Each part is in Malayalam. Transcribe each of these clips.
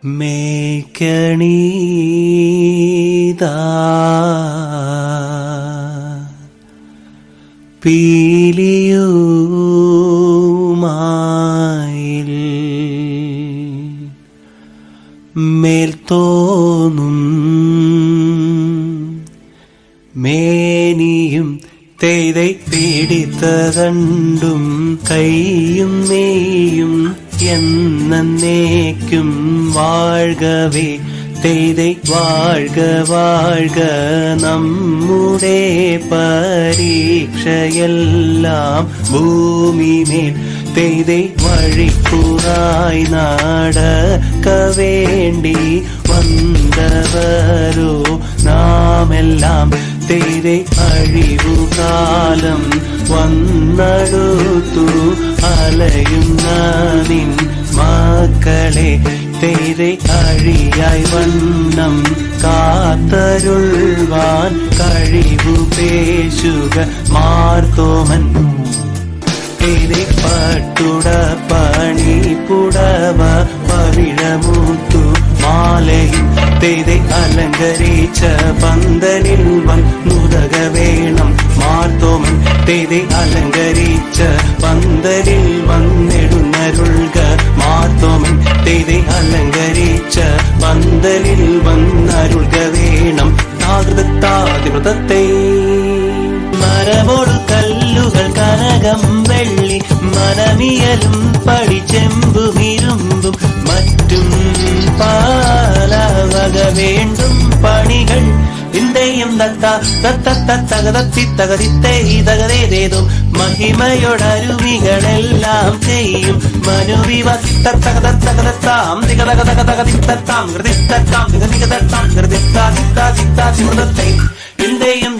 മേക്കണീതാ പീലിയുമായിൽ മേൽത്തോന്നും മേനിയും തെയ്தை പിടിത്തതണ്ടും കൈയും നെയ്യും എന്നേക്കും വാഴ്കവേ തെയ്தை വാഴ്ക വാഴ്ക നമ്മുടെ പരീക്ഷയെല്ലാം ഭൂമിമേൽ തെയ്தை വഴിക്കുറായി നടക്ക വേണ്ടി വന്നവരോ നാമെല്ലാം തെയ്தை അഴിവുകാലം വന്നടുത്തു അലയുന്ന നിൻ മക്കളെ തെയ്தை അഴിയായി വണ്ണം കാത്തരുൾവാൻ കഴിവു പേശുക മാർത്തോമൻ തെയ്தை പട്ടുട പണി പുടവ പവിഴമൂത്തു മാലയും തെയ്தை അലങ്കരിച്ച പന്തലിൽ വന്നുതക വേണം മാർത്തോമൻ തെയ്தை അലങ്കരിച്ച പന്തലിൽ വന്നെടുന്നരുൾക മാർത്തോമൻ തെയ്தை അലങ്കരിച്ച പന്തലിൽ വന്നരുൾക വേണം താകൃതത്താതിമൃതത്തെ മരമോടു കല്ലുകൾ കനകം വെള്ളി മനമിയലും പടിച്ചെമ്പുമിരുമ്പും മറ്റും പാലവക വേണ്ടും പണികൾ ഇന്ത്യയും തകതിത്തേതകതേതേതും മഹിമയോടരുവികളെല്ലാം ചെയ്യും മനുവിവത്തകതകതാം തികതകതകതകതിത്താം ഹൃദിത്താം തികതികതാം ഹൃദിത്താതിത്താതിത്താതിമൃതത്തെ ഇന്ത്യയും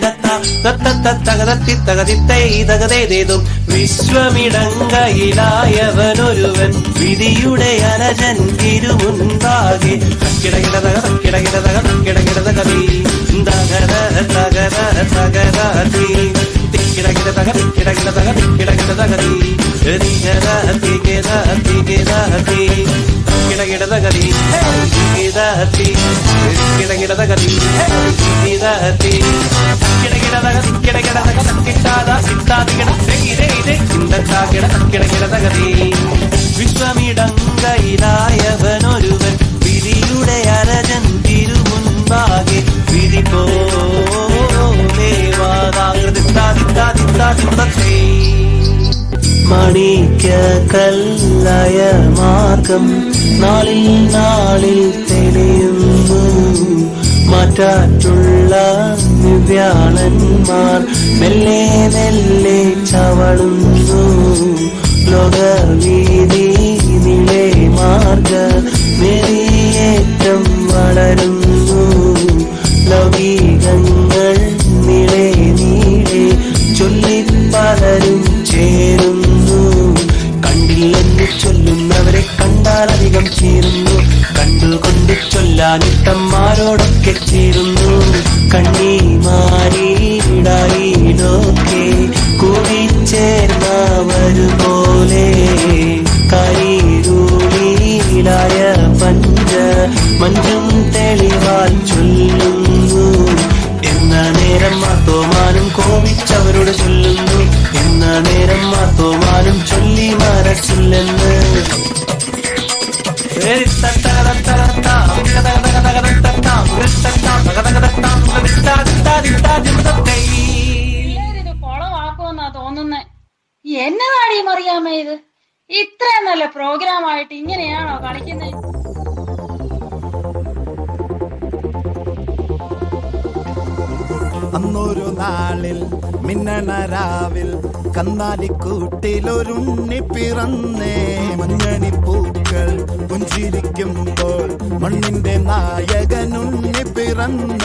തകതിത്തേതകതേതും വിശ്വമിടങ്കയിലായവനൊരുവൻ വിധിയുടെ അരജൻ ഇരുമുൻപാകെ കിടകിടതകി വിശ്വമിടങ്കയിലായവനൊരുവൻ വിധിയുടെ അരജൻ തിരുമുൻപാകെ വിധി പോലേവാതാകൃതിത്താതിത്താതിത്താതിമൃതത്തെ മണിക്ക കല്ലയ മാർഗം നാളിൽ നാളിൽ തെളിയുന്നു മാറ്റാറ്റുള്ള ദിവ്യാളന്മാർ മെല്ലെ മെല്ലെ ചവളുന്നു ലോകവീതി നിളെ മാർഗ വെറിയേറ്റം വളരുന്നു ലൗകികങ്ങൾ നിളെ നീളെ ചൊല്ലി പലരും ചേരുന്നു കണ്ടില്ലെന്ന് ചൊല്ലുന്നവരെ കണ്ടാൽ അധികം ചേരുന്നു കണ്ടുകൊണ്ട് ചൊല്ലാനിട്ടന്മാരോടൊക്കെ ചേരുന്നു കണ്ണിമാരിടായിടൊക്കെ കൂടിച്ചേർന്നവരുപോലെ കരിരൂളിലായ മഞ്ചും തെളിവാൽ ചൊല്ലുന്നു എന്ന നേരം മാത്തോമാനും കോപിച്ചവരോട് ചൊല്ലുന്നു എന്ന നേരം മാത്തോമാനും ചൊല്ലി മരച്ചില്ലെന്ന് കൊളവാക്കുമെന്നാ തോന്നുന്നേ. എന്നതാടി മറിയാമ്മ ഇത്? ഇത്രയും നല്ല പ്രോഗ്രാം ആയിട്ട് ഇങ്ങനെയാണോ കളിക്കുന്നത്? അന്നൊരു നാളിൽ മിന്നണരാവിൽ കന്നാലിക്കൂട്ടിലൊരുണ്ണി പിറന്നേ മഞ്ഞണിപ്പൂക്കൾ പുഞ്ചിരിക്കുമ്പോൾ മണ്ണിന്റെ നായകനുണ്ണി പിറന്നേ